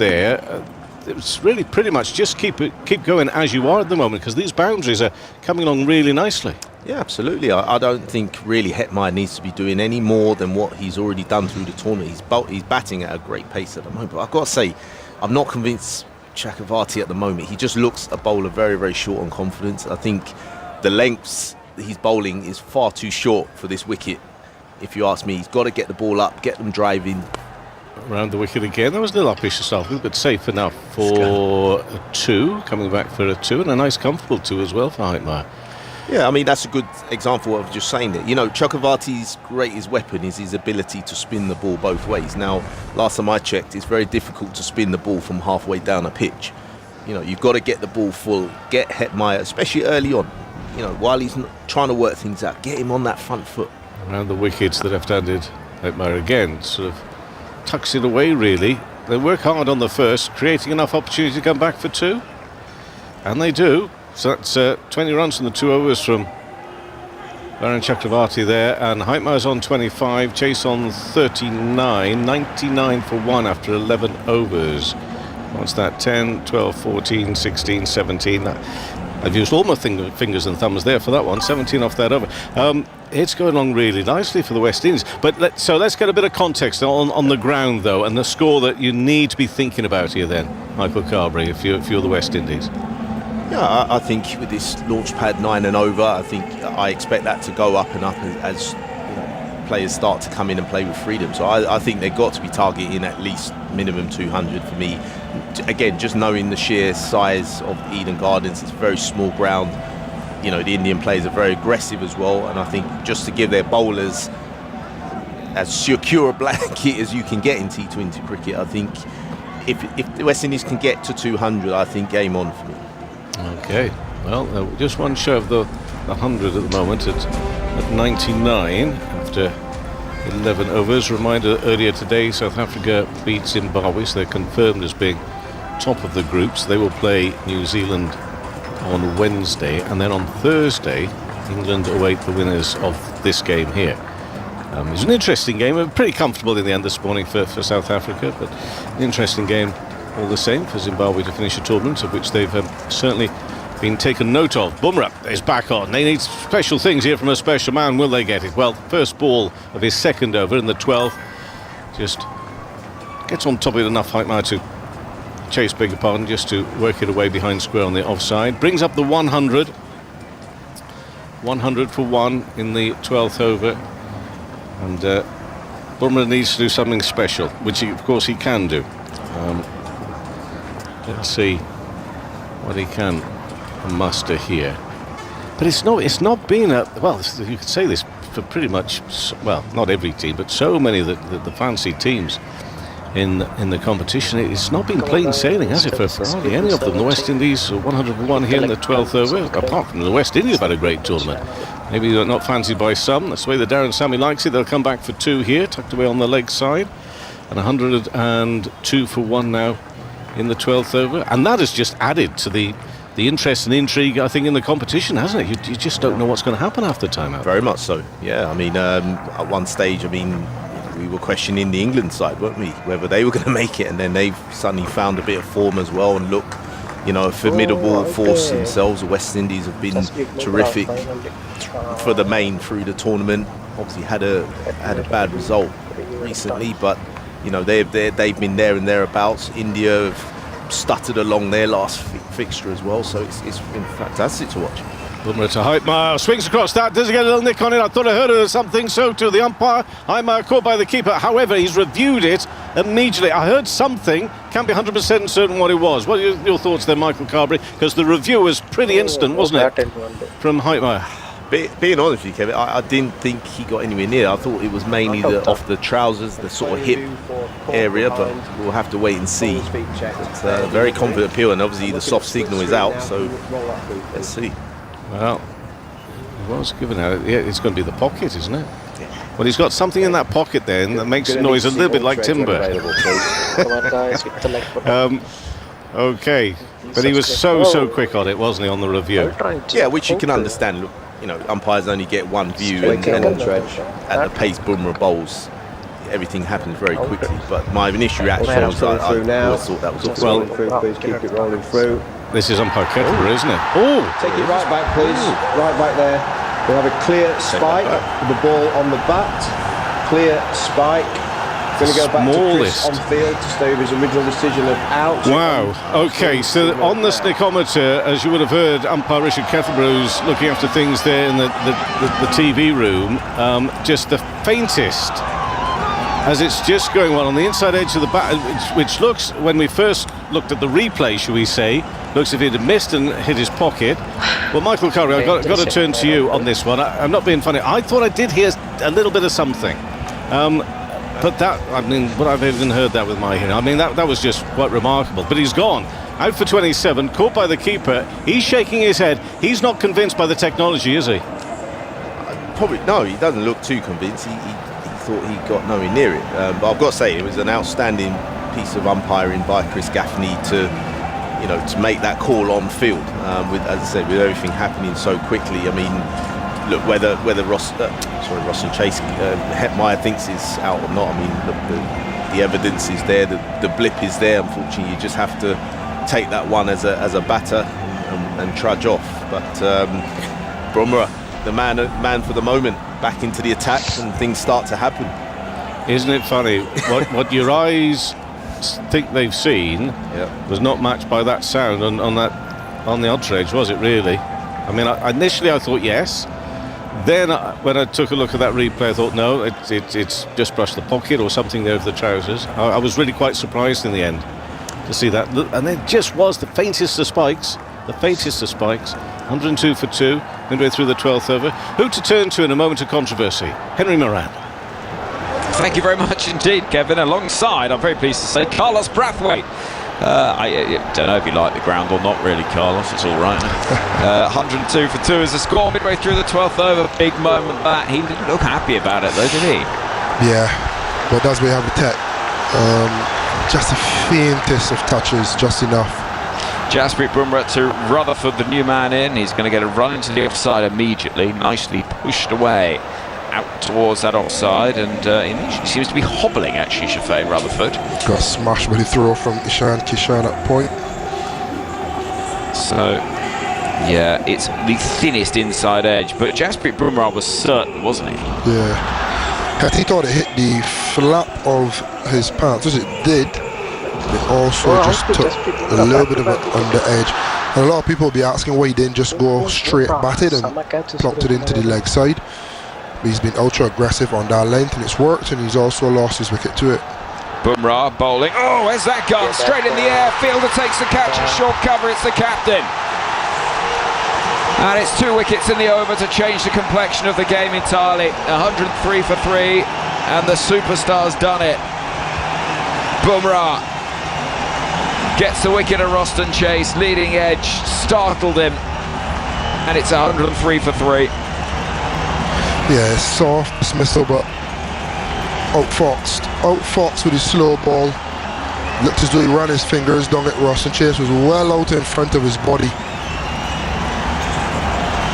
there. It's really pretty much just keep going as you are at the moment, because these boundaries are coming along really nicely. Yeah, absolutely. I don't think really Hetmyer needs to be doing any more than what he's already done through the tournament. He's batting at a great pace at the moment. But I've got to say, I'm not convinced Chakravarti at the moment. He just looks a bowler very, very short on confidence. I think the lengths he's bowling is far too short for this wicket. If you ask me, he's got to get the ball up, get them driving. Around the wicket again. That was a little uppish to start with, but safe enough for a 2. Coming back for a 2, and a nice comfortable 2 as well for Hetmyer. Yeah, I mean, that's a good example of just saying that. You know, Chakravarti's greatest weapon is his ability to spin the ball both ways. Now, last time I checked, it's very difficult to spin the ball from halfway down a pitch. You know, you've got to get the ball full, get Hetmyer, especially early on. You know, while he's trying to work things out, get him on that front foot. Around the wickets, the left-handed Hetmyer again sort of tucks it away, really. They work hard on the first, creating enough opportunity to come back for 2. And they do. So that's 20 runs from the 2 overs from Varun Chakravarti there. And Hetmyer's on 25, Chase on 39, 99 for 1 after 11 overs. What's that? 10, 12, 14, 16, 17. I've used all my fingers and thumbs there for that one. 17 off that over. It's going along really nicely for the West Indies. But let's get a bit of context on the ground, though, and the score that you need to be thinking about here then, Michael Carberry, if you're the West Indies. Yeah, I think with this launch pad 9 and over, I expect that to go up and up as you know, players start to come in and play with freedom. So I think they've got to be targeting at least minimum 200 for me. Again, just knowing the sheer size of Eden Gardens, it's very small ground. You know, the Indian players are very aggressive as well, and I think just to give their bowlers as secure a blanket as you can get in T20 cricket, I think if the West Indies can get to 200, I think game on for me. Okay, well, just one show of the 100 at the moment at 99 after 11 overs. Reminder, earlier today South Africa beat Zimbabwe, so they're confirmed as being top of the groups. They will play New Zealand on Wednesday, and then on Thursday England await the winners of this game here. It was an interesting game, pretty comfortable in the end this morning for South Africa, but an interesting game all the same for Zimbabwe to finish a tournament of which they've certainly been taken note of. Bumrah is back on. They need special things here from a special man. Will they get it? Well, first ball of his second over in the 12th, just gets on top of it enough Hetmyer to Chase, beg your pardon, just to work it away behind square on the offside. Brings up the 100. 100 for 1 in the 12th over. And Bumrah needs to do something special, which of course he can do. Let's see what he can muster here. But it's not been a, well, you could say this for pretty much, well, not every team, but so many of the fancy teams in the competition. It's not been plain sailing, has it, for hardly any of them. The West Indies 101 here in the 12th over. Apart from the West Indies, have had a great tournament. Maybe they're not fancied by some. That's the way the Darren Sammy likes it. They'll come back for 2 here, tucked away on the leg side. And 102 for 1 now in the 12th over. And that has just added to the interest and intrigue, I think, in the competition, hasn't it? You just don't know what's going to happen after timeout. Very much so, yeah. I mean, at one stage, I mean, we were questioning the England side, weren't we? Whether they were going to make it, and then they've suddenly found a bit of form as well and look, you know, a formidable force themselves. The West Indies have been terrific for the main through the tournament. Obviously had a bad result recently, but you know, they've been there and thereabouts. India have stuttered along their last fixture as well, so it's been fantastic to watch. Bumrah to Hetmyer, swings across that, does he get a little nick on it? I thought I heard something, so to the umpire. Hetmyer caught by the keeper, however, he's reviewed it immediately. I heard something, can't be 100% certain what it was. What are your thoughts there, Michael Carberry? Because the review was pretty instant, wasn't it, from Hetmyer? Being honest with you, Kevin, I didn't think he got anywhere near. I thought it was mainly off the trousers, the sort of hip area, but we'll have to wait and see. It's a very confident appeal, and obviously the soft signal is out, so let's see. Well, he was given out. Yeah, it's going to be the pocket, isn't it? Well, he's got something in that pocket then that makes noise a little bit like timber. Okay, but he was so quick on it, wasn't he, on the review? Yeah, which you can understand. Look, you know, umpires only get one view, and at the pace Bumrah bowls, everything happens very quickly. But my initial reaction was I always thought that was well. Please keep it rolling through. This is umpire Kettleborough, isn't it? Oh! Take it right back, please. Right back there. We have a clear spike with the ball on the bat. Clear spike. Going to go back to Chris on field to stay with his original decision of out. Wow. Okay, so on the snickometer, as you would have heard, umpire Richard Kettleborough's looking after things there in the TV room. Just the faintest, as it's just going on the inside edge of the bat, which looks, when we first looked at the replay, shall we say, looks as if he'd missed and hit his pocket. Well, Michael Curry, I've got to turn to you on this one. I'm not being funny. I thought I did hear a little bit of something. But that, I mean, would I've even heard that with my hearing? I mean, that was just quite remarkable. But he's gone. Out for 27, caught by the keeper. He's shaking his head. He's not convinced by the technology, is he? Probably, no, he doesn't look too convinced. He thought he got nowhere near it. But I've got to say, it was an outstanding piece of umpiring by Chris Gaffney to make that call on field. With, as I said, with everything happening so quickly. I mean, look, whether Ross and Chase, Hetmeyer thinks is out or not. I mean, look, the evidence is there, the blip is there. Unfortunately, you just have to take that one as a batter and trudge off. But Brumrah, the man for the moment, back into the attack, and things start to happen. Isn't it funny what your eyes think they've seen was not matched by that sound on the odd trades, was it really? I mean, initially I thought yes. Then when I took a look at that replay, I thought no, it's just brushed the pocket or something there of the trousers. I was really quite surprised in the end to see that. And there just was the faintest of spikes. 102 for 2, midway through the 12th over. Who to turn to in a moment of controversy? Henry Moran. Thank you very much indeed, Kevin. Alongside, I'm very pleased to say, Carlos Brathwaite. I don't know if you like the ground or not, really, Carlos. It's all right. 102 for 2 is the score midway through the 12th over. Big moment that. He didn't look happy about it, though, did he? Yeah, but that's where you have the tech. Just the faintest of touches, just enough. Jasprit Bumrah to Rutherford, the new man in. He's going to get a run into the offside immediately. Nicely pushed away out towards that offside, and he seems to be hobbling, actually, Shafay Rutherford. Got smashed by the throw from Kishan at point. So, yeah, it's the thinnest inside edge, but Jasprit Bumrah was certain, wasn't he? Yeah. I think he thought it hit the flap of his pants, which it did. It also just took a little bit of it on the edge. And a lot of people will be asking why he didn't just go straight batted and plonked it into the leg side. He's been ultra aggressive on that length, and it's worked, and he's also lost his wicket to it. Bumrah bowling. Oh, where's that gone? Straight in the air. Fielder takes the catch and short cover. It's the captain. And it's 2 wickets in the over to change the complexion of the game entirely. 103 for 3, and the superstar's done it. Bumrah gets the wicket of Roston Chase, leading edge, startled him, and it's 103 for 3. Yeah, soft dismissal, but outfoxed with his slow ball. Looked as though he ran his fingers down at Ross, and Chase was well out in front of his body.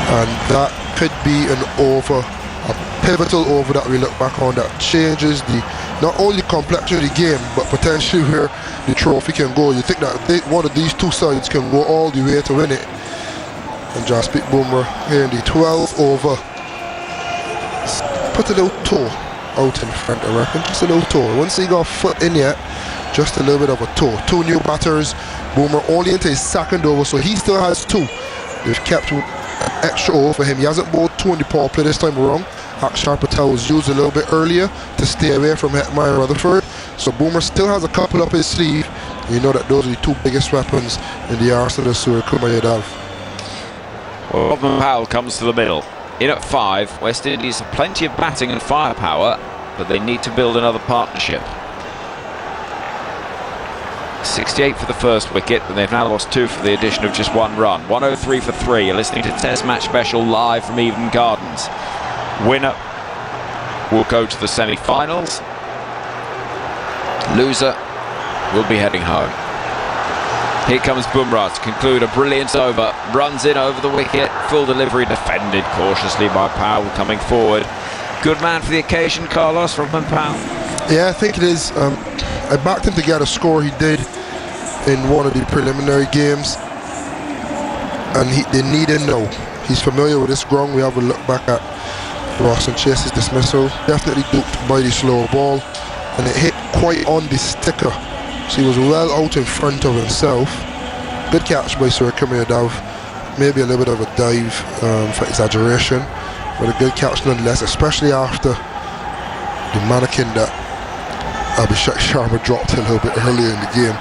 And that could be an over, a pivotal over that we look back on, that changes the not only complexion of the game, but potentially where the trophy can go. You think that one of these two sides can go all the way to win it. And Jasprit Bumrah here in the 12th over. Put a little toe out in front, I reckon. Just a little toe. Once he got a foot in yet, just a little bit of a toe. 2 new batters. Bumrah only into his 2nd over, so he still has 2. They've kept an extra over for him. He hasn't bowled 2 in the power play this time around. Akshar Patel was used a little bit earlier to stay away from Hetmeyer Rutherford. So Bumrah still has a couple up his sleeve. You know that those are the 2 biggest weapons in the arsenal of Surya Kumar Yadav. Well, Rodman Powell comes to the middle. In at 5, West Indies have plenty of batting and firepower, but they need to build another partnership. 68 for the first wicket, but they've now lost 2 for the addition of just 1 run. 103 for 3. You're listening to Test Match Special live from Eden Gardens. Winner will go to the semi-finals. Loser will be heading home. Here comes Bumrah to conclude a brilliant over. Runs in over the wicket. Full delivery defended cautiously by Powell coming forward. Good man for the occasion, Carlos, Rodman Powell. Yeah, I think it is. I backed him to get a score he did in one of the preliminary games, and they need him now. He's familiar with this ground. We have a look back at Ross and Chase's dismissal. Definitely duped by the slow ball, and it hit quite on the sticker, so he was well out in front of himself. Good catch by Sir Kamirdav. Maybe a little bit of a dive for exaggeration, but a good catch nonetheless, especially after the mannequin that Abhishek Sharma dropped a little bit earlier in the game.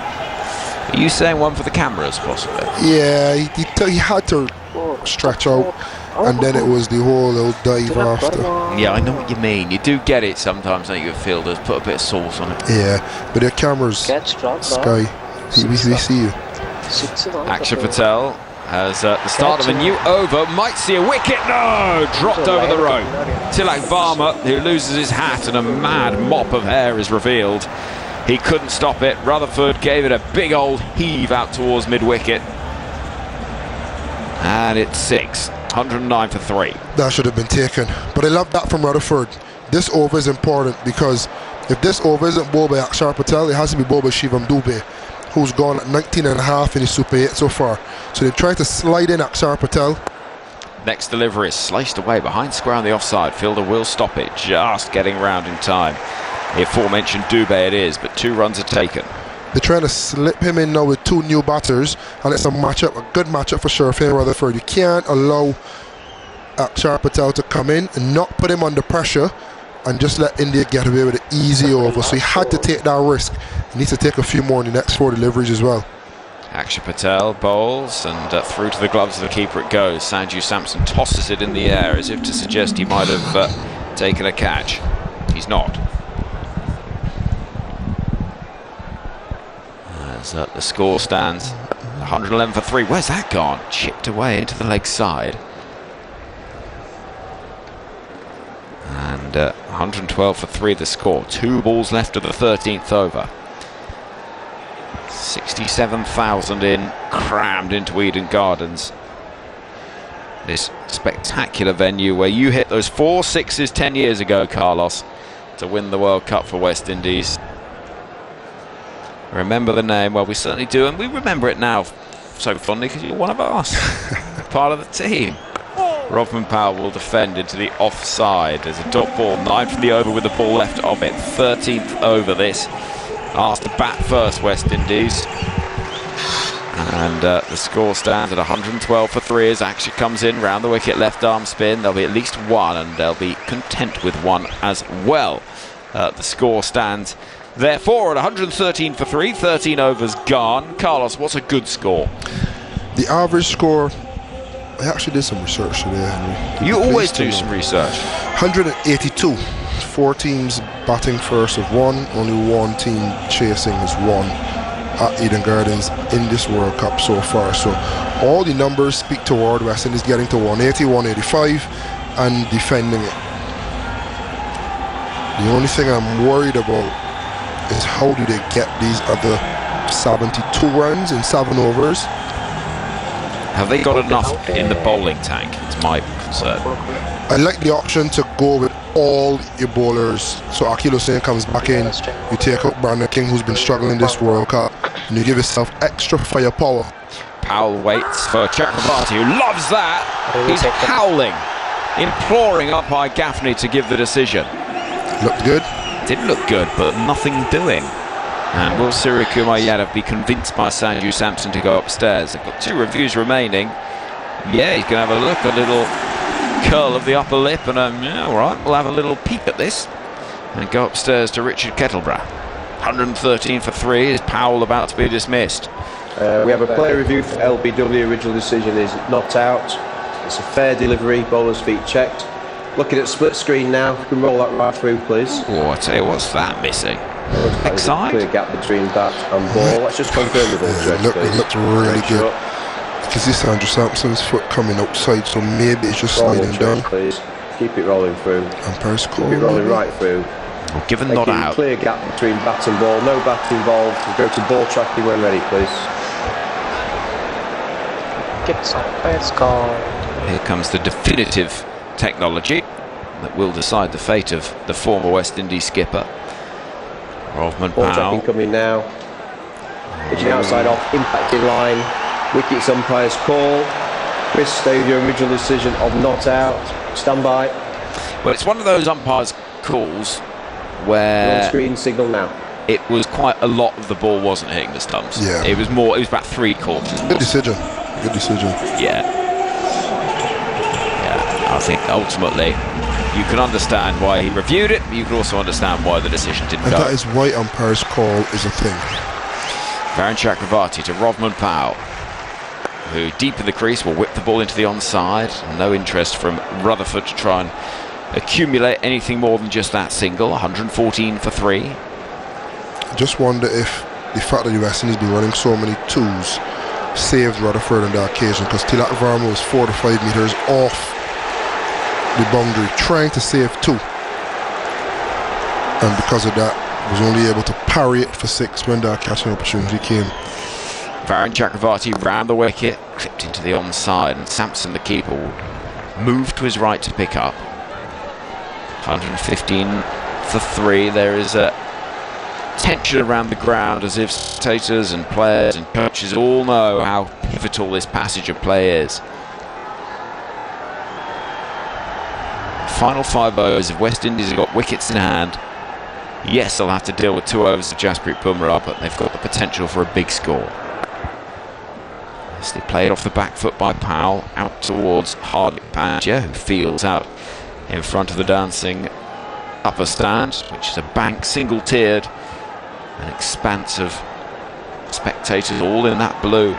Are you saying one for the cameras, possibly? Yeah, he had to stretch out, and then it was the whole little dive after. Yeah, I know what you mean. You do get it sometimes, don't you, fielders? Put a bit of sauce on it. Yeah, but their cameras, Sky, we see you. Akshay Patel has the start of a new over, might see a wicket. No! Dropped over the rope. Tilak Varma, who loses his hat and a mad mop of hair is revealed. He couldn't stop it. Rutherford gave it a big old heave out towards mid-wicket. And it's 6. 109 for 3. That should have been taken. But I love that from Rutherford. This over is important because if this over isn't bowled by Akshar Patel, it has to be bowled by Shivam Dubey, who's gone at 19.5 in his Super 8 so far. So they tried to slide in Akshar Patel. Next delivery is sliced away behind square on the offside. Fielder will stop it, just getting round in time. The aforementioned Dubey it is, but 2 runs are taken. They're trying to slip him in now with 2 new batters, and it's a matchup, a good matchup for Sharafin Rutherford. You can't allow Akshar Patel to come in and not put him under pressure and just let India get away with an easy over. So he had to take that risk. He needs to take a few more in the next 4 deliveries as well. Akshar Patel bowls, and through to the gloves of the keeper it goes. Sanju Samson tosses it in the air as if to suggest he might have taken a catch. He's not. As the score stands 111 for 3. Where's that gone? Chipped away into the leg side. And 112 for 3 the score. 2 balls left of the 13th over. 67,000 in, crammed into Eden Gardens. This spectacular venue where you hit those 4 sixes 10 years ago, Carlos, to win the World Cup for West Indies. Remember the name? Well, we certainly do, and we remember it now so fondly because you're one of us, part of the team. Rodman Powell will defend into the offside. There's a dot ball, 9 from the over with the ball left of it. 13th over this. Asked to bat first, West Indies. And the score stands at 112 for 3 as Akshay comes in, round the wicket, left arm spin. There'll be at least 1, and they'll be content with 1 as well. The score stands therefore at 113 for 3, 13 overs gone. Carlos, what's a good score? The average score, I actually did some research today, Henry. You always do some research. 182. 4 teams batting first of 1, only 1 team chasing is 1 at Eden Gardens in this World Cup so far. So all the numbers speak toward West Indies getting to 180, 185 and defending it. The only thing I'm worried about is how do they get these other 72 runs in 7 overs? Have they got enough in the bowling tank? It's my concern. I like the option to go with all your bowlers. So Akil Hussain comes back in, you take out Brandon King, who's been struggling this World Cup, and you give yourself extra firepower. Powell waits for Chakrabarti, who loves that. He's howling, imploring umpire Gaffney to give the decision. Looked good. Did look good, but nothing doing. And will Sirikumar Yadav be convinced by Sanju Samson to go upstairs? They've got 2 reviews remaining. Yeah, he's going to have a look, a little curl of the upper lip, and yeah, all right, we'll have a little peek at this. And go upstairs to Richard Kettleborough. 113 for 3. Is Powell about to be dismissed? We have a player review for LBW. Original decision is not out. It's a fair delivery, bowler's feet checked. Looking at split screen now, if you can roll that right through, please. Oh, I tell you, what's that missing? Excite? Clear gap between bat and ball. Let's just confirm the ball check, It looked really good. Because this Sanju Samson's foot coming outside, so maybe it's just sliding down. Please keep it rolling through. Umpire's call. Keep it rolling right through. Well, given not out. Clear gap between bat and ball. No bat involved. We'll go to ball tracking when ready, please. Here comes the definitive technology that will decide the fate of the former West Indies skipper. Rovman Ball Powell. tracking coming now. Pitching outside off, impacted line. Wickets umpire's call. Chris, stay with your original decision of not out. Stand by. Well, it's one of those umpires' calls where On-screen signal now. it was quite a lot of the ball wasn't hitting the stumps. Yeah. It was more. It was about 3/4. Good decision. Good decision. Yeah. Yeah. I think ultimately you can understand why he reviewed it, but you can also understand why the decision didn't And go. that is why umpire's call is a thing. Baron Chakravarti to Rovman Powell, who deep in the crease will whip the ball into the onside. No interest from Rutherford to try and accumulate anything more than just that single. 114 for 3. I just wonder if the fact that the West Indies been running so many twos saved Rutherford on that occasion, because Tilak Varma was 4 to 5 meters off the boundary trying to save 2, and because of that was only able to parry it for 6 when that catching opportunity came. Baron Chakravarti round the wicket, clipped into the onside, and Sampson, the keeper, will move to his right to pick up. 115 for 3. There is a tension around the ground, as if spectators and players and coaches all know how pivotal this passage of play is. Final 5 overs of West Indies have got wickets in hand. Yes, they'll have to deal with 2 overs of Jasprit Bumrah, but they've got the potential for a big score. As they play it off the back foot by Powell, out towards Hardik Pandya, who fields out in front of the dancing upper stand, which is a bank, single-tiered, an expanse of spectators all in that blue.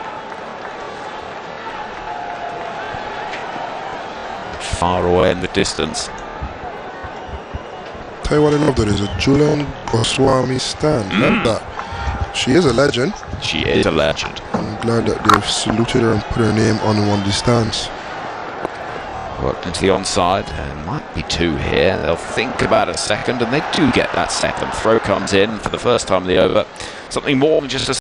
Far away in the distance. Tell you what I love, there is a Julian Goswami stand. Love that. She is a legend. She is a legend. I'm glad that they've saluted her and put her name on one of the stands. Worked into the onside. There might be 2 here. They'll think about a second, and they do get that second. Throw comes in for the first time of the over. Something more than just a